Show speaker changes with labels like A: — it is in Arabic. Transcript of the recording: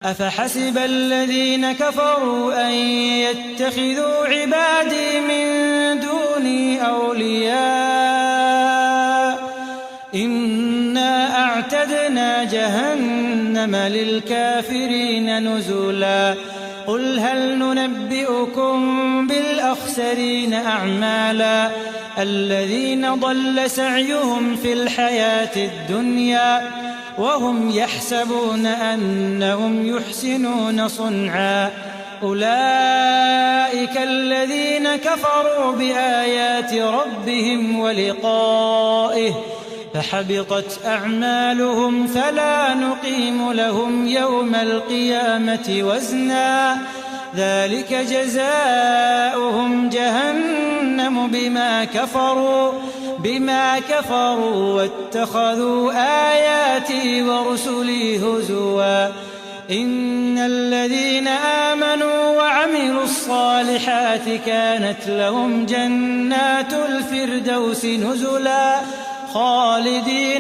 A: أفحسب الذين كفروا أن يتخذوا عبادي من دوني أولياء إنا أعتدنا جهنم للكافرين نزلا قل هل ننبئكم بالأخسرين أعمالا الذين ضل سعيهم في الحياة الدنيا وهم يحسبون أنهم يحسنون صنعا أولئك الذين كفروا بآيات ربهم ولقائه فحبطت أعمالهم فلا نقيم لهم يوم القيامة وزنا ذلك جزاؤهم جهنم بما كفروا واتخذوا آياتي ورسلي هزوا إن الذين آمنوا وعملوا الصالحات كانت لهم جنات الفردوس نزلا خالدين